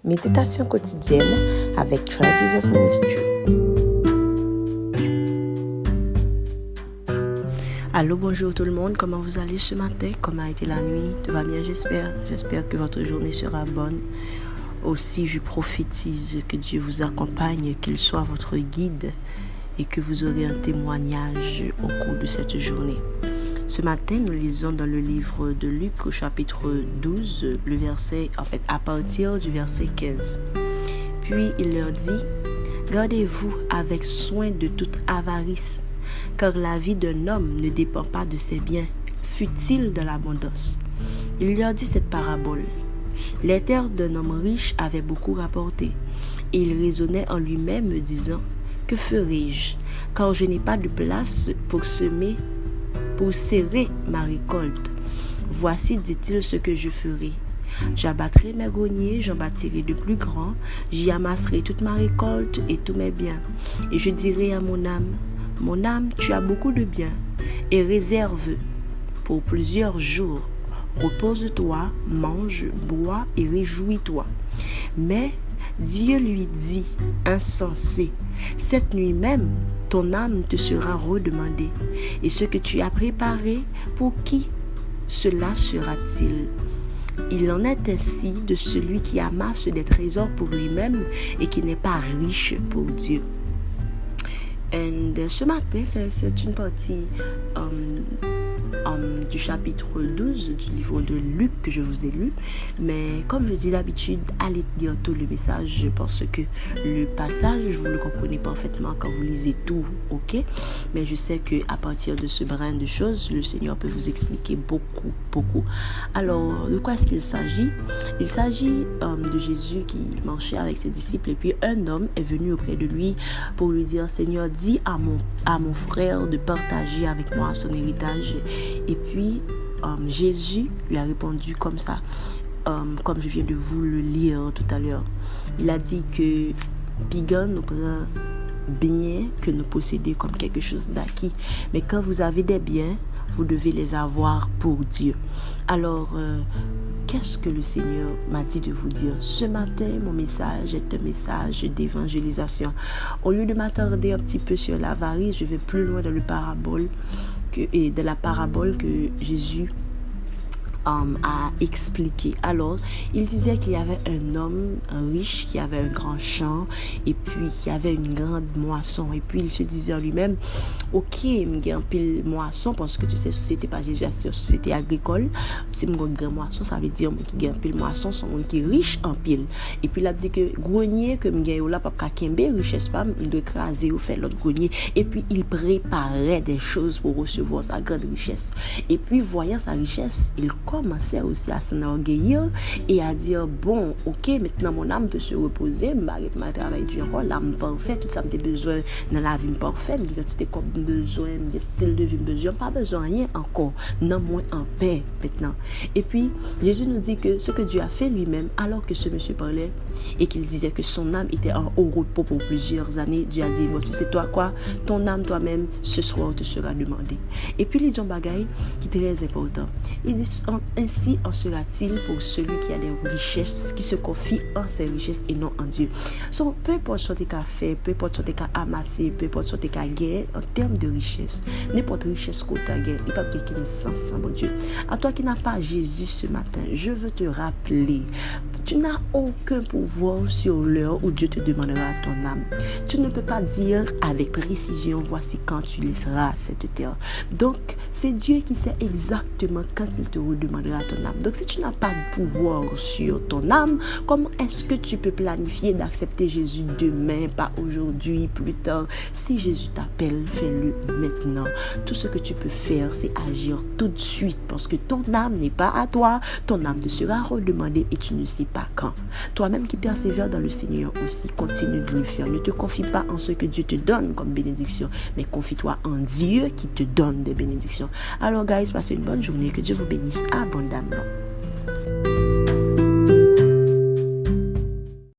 Méditation quotidienne avec Try Jesus Ministry. Allô, bonjour tout le monde, comment vous allez ce matin? Comment a été la nuit? Tout va bien, j'espère. J'espère que votre journée sera bonne. Aussi, je prophétise que Dieu vous accompagne, qu'il soit votre guide et que vous aurez un témoignage au cours de cette journée. Ce matin, nous lisons dans le livre de Luc au chapitre 12, à partir du verset 15. Puis il leur dit, « Gardez-vous avec soin de toute avarice, car la vie d'un homme ne dépend pas de ses biens, fût-il de l'abondance. » Il leur dit cette parabole. Les terres d'un homme riche avaient beaucoup rapporté, et il raisonnait en lui-même, disant, « Que ferai-je, car je n'ai pas de place pour serrer ma récolte. Voici, dit-il, ce que je ferai. J'abattrai mes greniers, j'en bâtirai de plus grands, j'y amasserai toute ma récolte et tous mes biens. Et je dirai à mon âme, tu as beaucoup de biens, et réserve pour plusieurs jours. Repose-toi, mange, bois et réjouis-toi. Mais Dieu lui dit, insensé, cette nuit même, ton âme te sera redemandée. Et ce que tu as préparé, pour qui cela sera-t-il? Il en est ainsi de celui qui amasse des trésors pour lui-même et qui n'est pas riche pour Dieu. Et ce matin, c'est une partie du chapitre 12 du livre de Luc que je vous ai lu. Mais comme je dis d'habitude, allez lire tout le message parce que le passage, vous le comprenez parfaitement quand vous lisez tout, ok? Mais je sais qu'à partir de ce brin de choses, le Seigneur peut vous expliquer beaucoup. Alors, de quoi est-ce qu'il s'agit? Il s'agit de Jésus qui marchait avec ses disciples et puis un homme est venu auprès de lui pour lui dire, Seigneur, dis à mon frère de partager avec moi son héritage. Et puis, Jésus lui a répondu comme ça, comme je viens de vous le lire tout à l'heure. Il a dit que Pigan nous prend bien que nous possédons comme quelque chose d'acquis. Mais quand vous avez des biens, vous devez les avoir pour Dieu. Alors, qu'est-ce que le Seigneur m'a dit de vous dire? Ce matin, mon message est un message d'évangélisation. Au lieu de m'attarder un petit peu sur l'avarice, je vais plus loin dans la parabole que Jésus a expliqué. Alors, il disait qu'il y avait un homme, un riche, qui avait un grand champ et puis qui avait une grande moisson. Et puis, il se disait en lui-même, ok, j'ai un pile moisson parce que tu sais, société pas Jésus, c'est une société agricole. C'est une grande moisson, ça veut dire que j'ai un pile moisson, c'est un monde qui est riche en pile. Et puis, il a dit que grenier que j'ai là, papa Kembe, richesse pas, de écraser ou faire l'autre grenier. Et puis, il préparait des choses pour recevoir sa grande richesse. Et puis, voyant sa richesse, il commençait aussi à s'enorgueillir et à dire, bon, ok, maintenant mon âme peut se reposer, ma travail du encore, l'âme parfaite, tout ça, j'ai besoin dans la vie parfaite, j'ai quantité comme besoin, j'ai style de vie besoin, pas besoin rien encore, non moins en paix maintenant. Et puis, Jésus nous dit que ce que Dieu a fait lui-même, alors que ce monsieur parlait et qu'il disait que son âme était en haut repos pour plusieurs années, Dieu a dit, bon, tu sais toi quoi, ton âme toi-même, ce soir te sera demandée. Et puis, il dit un bagage qui est très important. Il dit, ainsi en sera-t-il pour celui qui a des richesses, qui se confie en ses richesses et non en Dieu. So, peu importe ce que tu as fait, peu importe ce que tu as amassé, peu importe ce que tu as gagné en termes de richesse, n'importe richesse que tu as gagné, il n'y a pas de sens, mon Dieu. À toi qui n'as pas Jésus ce matin, je veux te rappeler, tu n'as aucun pouvoir sur l'heure où Dieu te demandera ton âme. Tu ne peux pas dire avec précision, voici quand tu laisseras cette terre. Donc, c'est Dieu qui sait exactement quand il te redemandera ton âme. Donc, si tu n'as pas de pouvoir sur ton âme, comment est-ce que tu peux planifier d'accepter Jésus demain, pas aujourd'hui, plus tard? Si Jésus t'appelle, fais-le maintenant. Tout ce que tu peux faire, c'est agir tout de suite parce que ton âme n'est pas à toi. Ton âme te sera redemandée et tu ne sais pas quand. Toi-même qui persévères dans le Seigneur aussi, continue de le faire. Ne te confie pas en ce que Dieu te donne comme bénédiction, mais confie-toi en Dieu qui te donne des bénédictions. Alors, guys, passez une bonne journée. Que Dieu vous bénisse abondamment.